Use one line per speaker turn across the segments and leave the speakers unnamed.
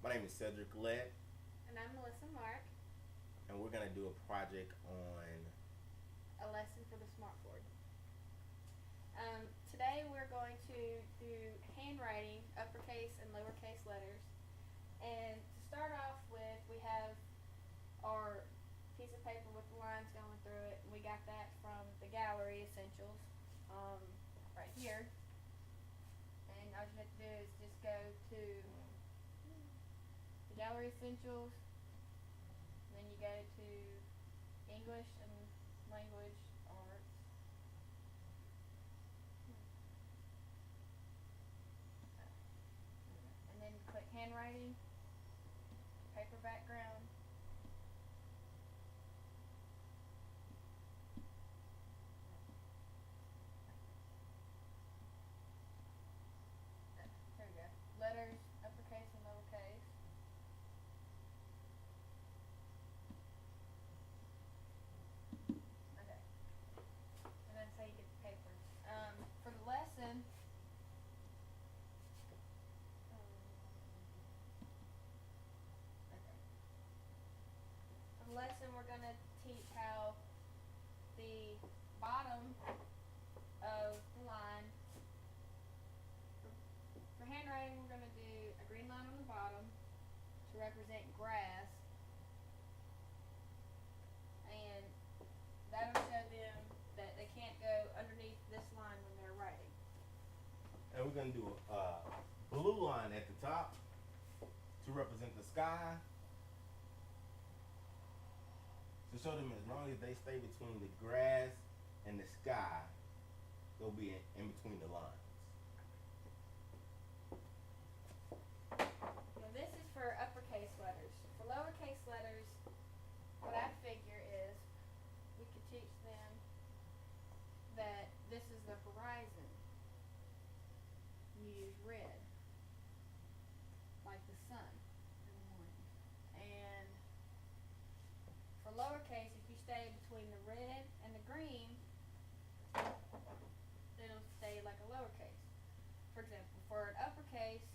My name is Cedric Lett,
And I'm Melissa Mark.
and we're going to do a project on.
A lesson for the smartboard. Today we're going to do handwriting, uppercase and lowercase letters. And to start off with, we have our piece of paper with the lines going through it, and we got that from the Gallery Essentials, um, right here. And all you have to do is just go to the Gallery Essentials, and then you go to English and Language Arts. And then click handwriting, paper background. There we go. Letters, uppercase and lowercase. Okay. And that's how you get the paper. For the lesson, okay. For the lesson, we're going to teach how the bottom of the line, for handwriting, we're going to do a green line on the bottom to represent grass. And that'll show them that they can't go underneath this line when they're writing.
And we're going to do a blue line at the top to represent the sky. To show them as long as they stay between the grass and the sky, they'll be in between the lines.
Now this is for uppercase letters. For lowercase letters, what I figure is we could teach them that this is the horizon. You use red, like the sun in the morning. And for lowercase, if you stay between the red and the green, it'll stay like a lowercase. For example, for an uppercase,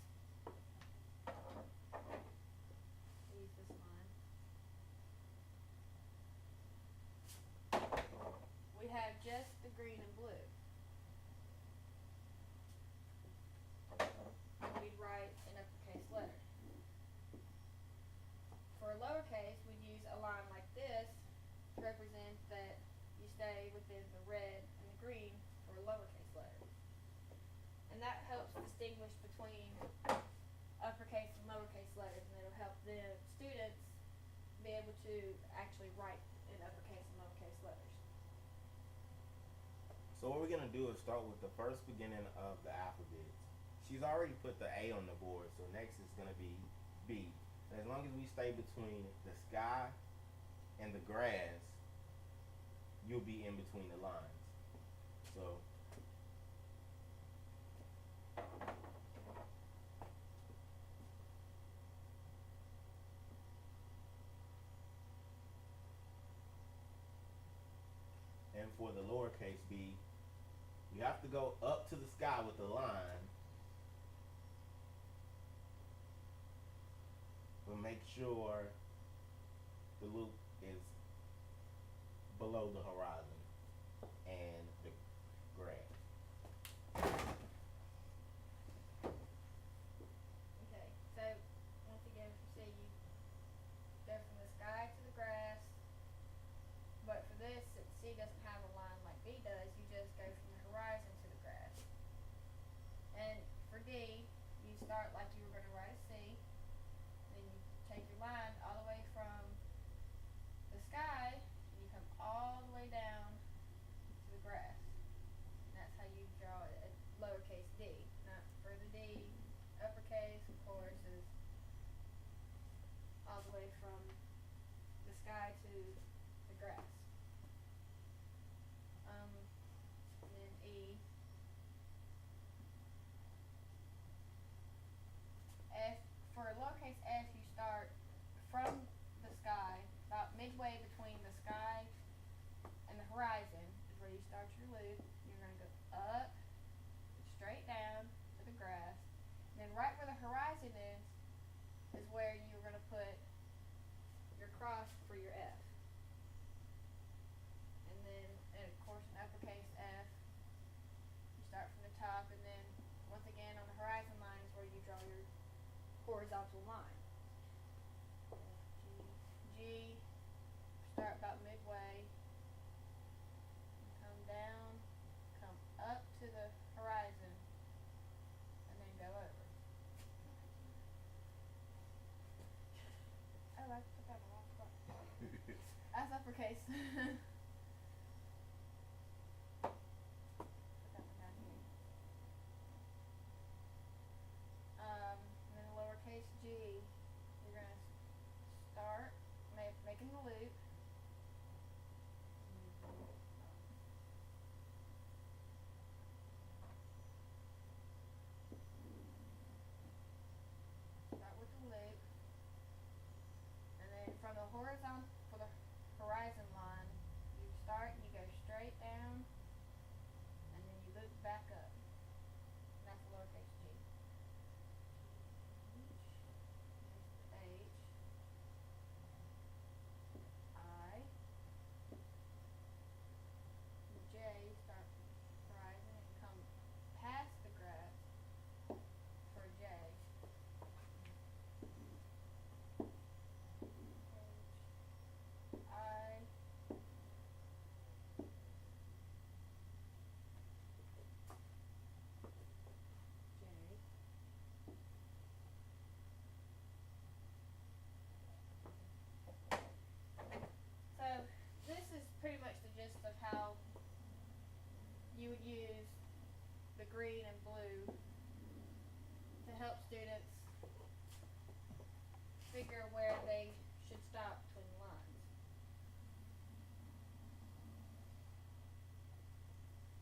use this line. We have just the green and blue. We'd write an uppercase letter. For a lowercase, we'd use a line like this to represent that you stay within the red and the green for a lowercase letter. And that helps distinguish between uppercase and lowercase letters, and it'll help the students be able to actually write in uppercase and lowercase letters.
So what we're going to do is start with the first beginning of the alphabet. She's already put the A on the board, so next is going to be B. And as long as we stay between the sky and the grass, you'll be in between the lines. So and for the lowercase b, you have to go up to the sky with the line, but make sure the loop is below the horizon and the grass.
Okay, so once again, if you see, you go from the sky to the grass, but for this, C doesn't have a line like B does. You just go from the horizon to the grass. And for D, you start like you were going to write a C, then you take your line all the way from the sky, and you come all the way down to the grass. And that's how you draw it at lowercase d. Not for the D, uppercase, of course, is all the way from the sky to the grass. And then E. F, for lowercase f, you start from the sky, about midway between the sky and the horizon is where you start your loop. You're going to go up, straight down to the grass. And then right where the horizon is where you're gonna put your cross for your F. And then, and of course, an uppercase F. You start from the top, and then once again on the horizon line is where you draw your horizontal line. G, start about midway, and come down, come up to the horizon, and then go over. Oh, I put that in the wrong spot. That's uppercase. Put that one down here. And then lowercase g, you're gonna start making the loop. Start with the loop, and then from the horizon line, you start and you go straight down, and then you loop back up. And that's the lowercase g. H, I, J, start horizon and come past the grass for J. I, J. So this is pretty much the gist of how you would use the green and blue to help students figure where they should stop between the lines.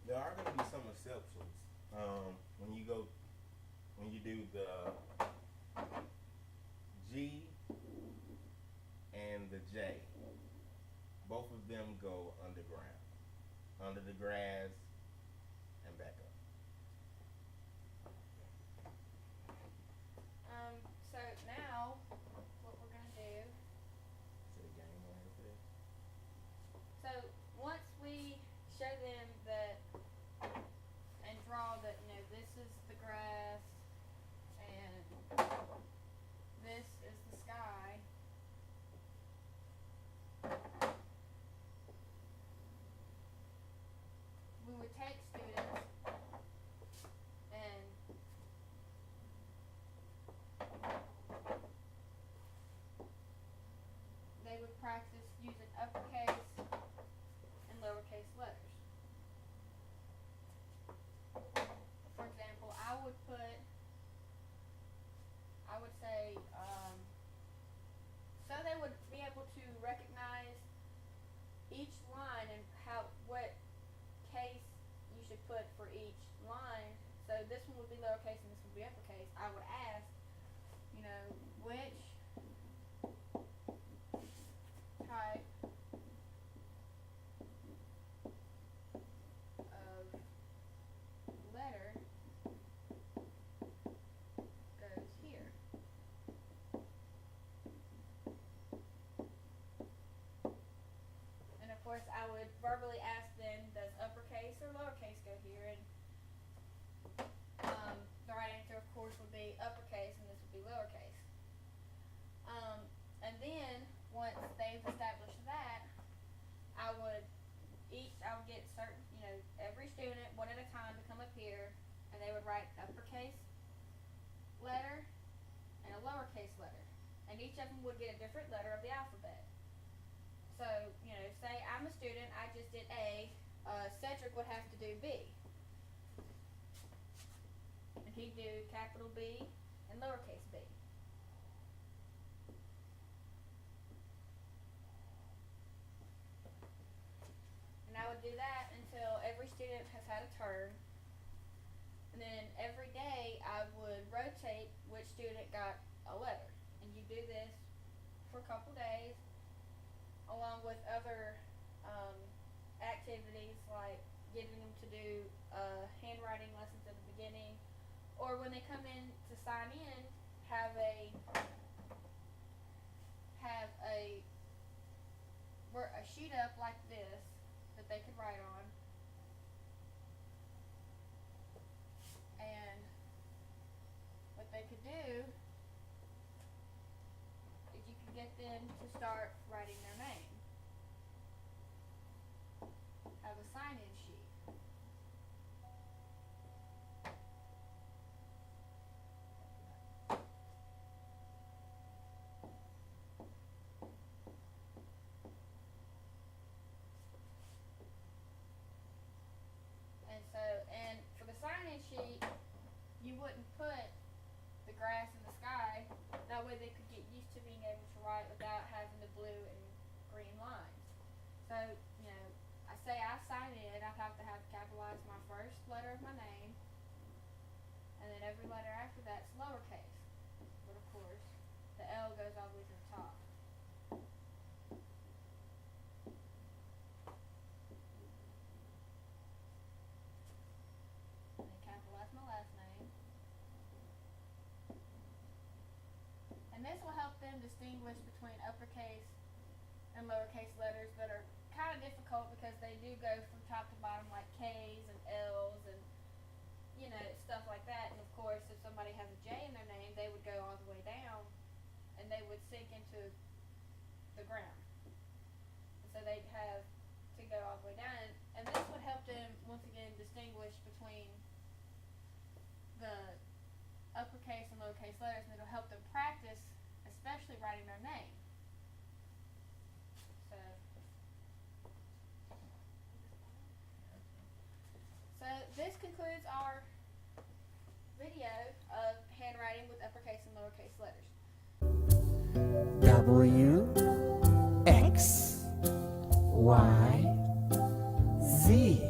There are going to be some exceptions. When you do the G and the J, both of them go underground, under the grass, and back up.
So now what we're gonna do.
Is it a game or anything?
So once we show them that and draw that, this is the grass and this is the sky. We would take students and they would practice using uppercase and lowercase letters. For example, I would say, so they would be able to recognize each line and what case you should put for each line. So this one would be lowercase and this would be uppercase. I would ask, which type of letter goes here. And of course I would verbally ask them, does uppercase or lowercase go here? And the right answer of course would be uppercase and this would be lowercase. And then once they've established that, I would get certain, every student one at a time to come up here and they would write uppercase letter and a lowercase letter. And each of them would get a different letter of the alphabet. So, say I'm a student, I just did A, Cedric would have to do B. And he'd do capital B and lowercase b. And I would do that until every student has had a turn. And then every day I would rotate which student got a letter. And you do this for a couple days, along with other activities like getting them to do handwriting lessons at the beginning, or when they come in to sign in, have a that they could write on. And what they could do is you could get them to start writing their name. Have a sign-in sheet. And for the sign-in sheet, you wouldn't put the grass and the sky. That way they could get used to being able to write without having the blue and green lines. So, you know, I say I sign in, I'd have to capitalize my first letter of my name, and then every letter after that's lowercase. But of course, the L goes all the way to the top. And then capitalize my last name. And this will help them distinguish between uppercase and lowercase letters that are kind of difficult because they do go from top to bottom, like K's and L's and, you know, stuff like that. And of course, if somebody has a J in their name, they would go all the way down and they would sink into the ground. And so they'd have to go all the way down. And this would help them, once again, distinguish between the uppercase and lowercase letters, and it'll help them practice, especially writing their name. So this concludes our video of handwriting with uppercase and lowercase letters.
W X Y Z